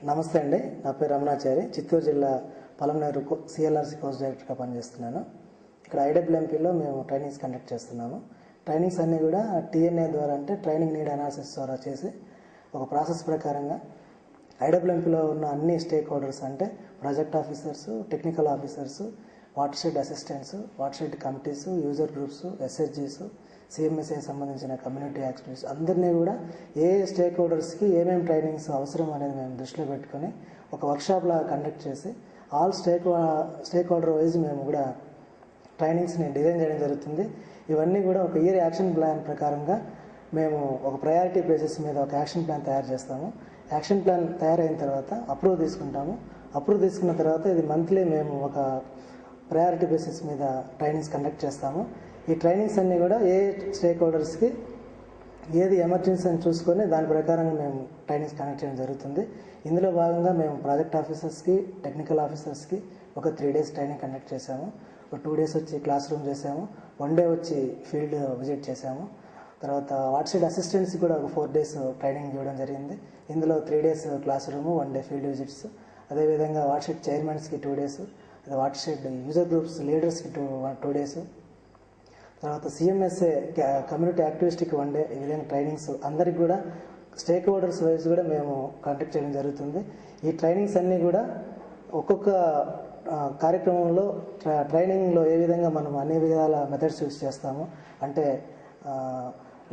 నమస్తే అండి. నా పేరు రమణాచారి. చిత్తూరు జిల్లా పలమనేరు సిఎల్ఆర్సి కోర్స్ డైరెక్టర్గా పనిచేస్తున్నాను. ఇక్కడ ఐడబ్ల్యూఎంపీలో మేము ట్రైనింగ్స్ కండక్ట్ చేస్తున్నాము. ట్రైనింగ్స్ అన్నీ కూడా టీఎన్ఏ ద్వారా, అంటే ట్రైనింగ్ నీడ్ అనాలిసిస్ ద్వారా చేసి ఒక ప్రాసెస్ ప్రకారంగా ఐడబ్ల్యూఎంపీలో ఉన్న అన్ని స్టేక్ హోల్డర్స్, అంటే project officers, technical officers, watershed assistants, watershed committees, user groups, ఎస్హెచ్జీస్, సిఎంఎస్ఏ సంబంధించిన కమ్యూనిటీ యాక్టివిటీస్ అందరినీ కూడా ఏ స్టేక్ హోల్డర్స్కి ఏమేమి ట్రైనింగ్స్ అవసరం అనేది మేము దృష్టిలో పెట్టుకొని ఒక వర్క్షాప్ లాగా కండక్ట్ చేసి ఆల్ స్టేక్ హోల్డర్ వైజ్ మేము కూడా ట్రైనింగ్స్ని డిజైన్ చేయడం జరుగుతుంది. ఇవన్నీ కూడా ఒక ఇయర్ యాక్షన్ ప్లాన్ ప్రకారంగా మేము ఒక ప్రయారిటీ బేసిస్ మీద ఒక యాక్షన్ ప్లాన్ తయారు చేస్తాము. యాక్షన్ ప్లాన్ తయారైన తర్వాత అప్రూవ్ తీసుకుంటాము. అప్రూవ్ తీసుకున్న తర్వాత ఇది మంత్లీ మేము ఒక ప్రయారిటీ బేసిస్ మీద ట్రైనింగ్స్ కండక్ట్ చేస్తాము. ఈ ట్రైనింగ్స్ అన్నీ కూడా ఏ స్టేక్ హోల్డర్స్కి ఏది ఎమర్జెన్సీ అని చూసుకొని దాని ప్రకారంగా మేము ట్రైనింగ్స్ కండక్ట్ చేయడం జరుగుతుంది. ఇందులో భాగంగా మేము ప్రాజెక్ట్ ఆఫీసర్స్కి, టెక్నికల్ ఆఫీసర్స్కి ఒక 3 days ట్రైనింగ్ కండక్ట్ చేశాము. ఒక 2 days వచ్చి క్లాస్ రూమ్ చేసాము, 1 day వచ్చి ఫీల్డ్ విజిట్ చేసాము. తర్వాత వాటర్ షెడ్ అసిస్టెంట్స్కి కూడా ఒక 4 days ట్రైనింగ్ ఇవ్వడం జరిగింది. ఇందులో 3 days classroom, 1 day field visits. అదేవిధంగా వాటర్ షెడ్ చైర్మన్స్కి 2 days, watershed user groups లీడర్స్కి 2 days, తర్వాత సిఎంఎస్ఏ కమ్యూనిటీ యాక్టివిస్ట్కి 1 day. ఈ విధంగా ట్రైనింగ్స్ అందరికి కూడా స్టేక్ హోల్డర్స్ వైజ్ కూడా మేము కండక్ట్ చేయడం జరుగుతుంది. ఈ ట్రైనింగ్స్ అన్నీ కూడా ఒక్కొక్క కార్యక్రమంలో ట్రైనింగ్లో ఏ విధంగా మనం అన్ని విధాల మెథడ్స్ యూజ్ చేస్తాము, అంటే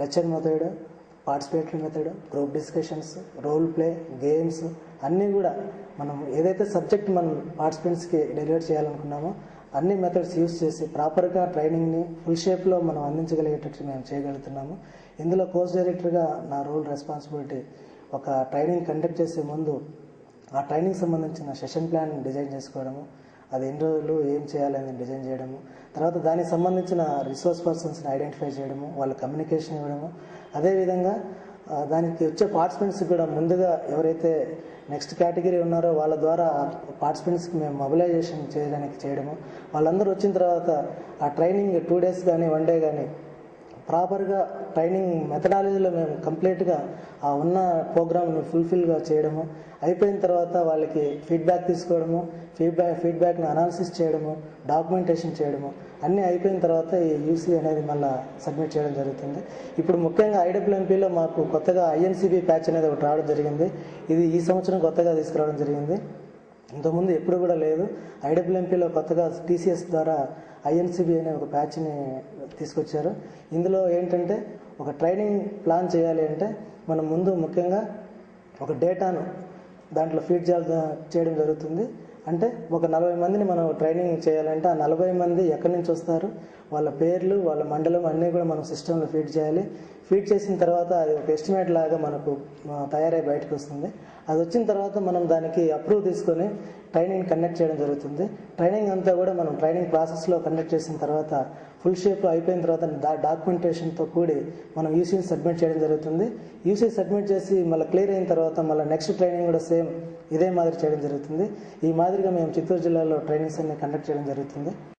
lecture method, participatory method, group discussions, role play, games అన్నీ కూడా మనం ఏదైతే సబ్జెక్ట్ మనం పార్టిసిపెంట్స్కి డెలివర్ చేయాలనుకున్నామో అన్ని మెథడ్స్ యూజ్ చేసి ప్రాపర్గా ట్రైనింగ్ని ఫుల్ షేప్లో మనం అందించగలిగేటట్టు మేము చేయగలుగుతున్నాము. ఇందులో కోర్స్ డైరెక్టర్గా నా రోల్ రెస్పాన్సిబిలిటీ ఒక ట్రైనింగ్ కండక్ట్ చేసే ముందు ఆ ట్రైనింగ్ సంబంధించిన సెషన్ ప్లాన్ డిజైన్ చేసుకోవడము, అది ఎన్ని రోజులు ఏం చేయాలని డిజైన్ చేయడము, తర్వాత దానికి సంబంధించిన రిసోర్స్ పర్సన్స్ని ఐడెంటిఫై చేయడము, వాళ్ళ కమ్యూనికేషన్ ఇవ్వడము, అదేవిధంగా దానికి వచ్చే పార్టిసిపెంట్స్కి కూడా ముందుగా ఎవరైతే నెక్స్ట్ కేటగిరీ ఉన్నారో వాళ్ళ ద్వారా పార్టిసిపెంట్స్కి మేము మొబిలైజేషన్ చేయడము, వాళ్ళందరూ వచ్చిన తర్వాత ఆ ట్రైనింగ్ 2 days కానీ 1 day కానీ ప్రాపర్గా ట్రైనింగ్ మెథడాలజీలో మేము కంప్లీట్గా ఆ ఉన్న ప్రోగ్రామ్ని ఫుల్ఫిల్గా చేయడము, అయిపోయిన తర్వాత వాళ్ళకి ఫీడ్బ్యాక్ తీసుకోవడము, ఫీడ్బ్యాక్ని అనాలిసిస్ చేయడము, డాక్యుమెంటేషన్ చేయడము అన్నీ అయిపోయిన తర్వాత ఈ యూసీ అనేది మళ్ళీ సబ్మిట్ చేయడం జరుగుతుంది. ఇప్పుడు ముఖ్యంగా ఐడబ్ల్యూఎంపీలో మాకు కొత్తగా ఐఎన్సిబి ప్యాచ్ అనేది ఒకటి రావడం జరిగింది. ఇది ఈ సంవత్సరం కొత్తగా తీసుకురావడం జరిగింది. ఇంతకుముందు ఎప్పుడు కూడా లేదు. ఐడబ్ల్యూఎంపీలో కొత్తగా టీసీఎస్ ద్వారా ఐఎన్సిబి అనే ఒక ప్యాచ్ని తీసుకొచ్చారు. ఇందులో ఏంటంటే ఒక ట్రైనింగ్ ప్లాన్ చేయాలి అంటే మనం ముందు ముఖ్యంగా ఒక డేటాను దాంట్లో ఫీడ్ చేయడం జరుగుతుంది. అంటే ఒక 40 మందిని మనం ట్రైనింగ్ చేయాలంటే ఆ 40 మంది ఎక్కడి నుంచి వస్తారు, వాళ్ళ పేర్లు, వాళ్ళ మండలం అన్నీ కూడా మనం సిస్టంలో ఫీడ్ చేయాలి. ఫీడ్ చేసిన తర్వాత అది ఒక ఎస్టిమేట్ లాగా మనకు తయారై బయటకు వస్తుంది. అది వచ్చిన తర్వాత మనం దానికి అప్రూవ్ తీసుకొని ట్రైనింగ్ కండక్ట్ చేయడం జరుగుతుంది. ట్రైనింగ్ అంతా కూడా మనం ట్రైనింగ్ ప్రాసెస్లో కండక్ట్ చేసిన తర్వాత ఫుల్ షేప్ అయిపోయిన తర్వాత డాక్యుమెంటేషన్తో కూడి మనం యూసీని సబ్మిట్ చేయడం జరుగుతుంది. యూసీ సబ్మిట్ చేసి మళ్ళీ క్లియర్ అయిన తర్వాత మళ్ళీ నెక్స్ట్ ట్రైనింగ్ కూడా సేమ్ ఇదే మాదిరి చేయడం జరుగుతుంది. ఈ మాదిరిగా మేము చిత్తూరు జిల్లాలో ట్రైనింగ్స్ అన్ని కండక్ట్ చేయడం జరుగుతుంది.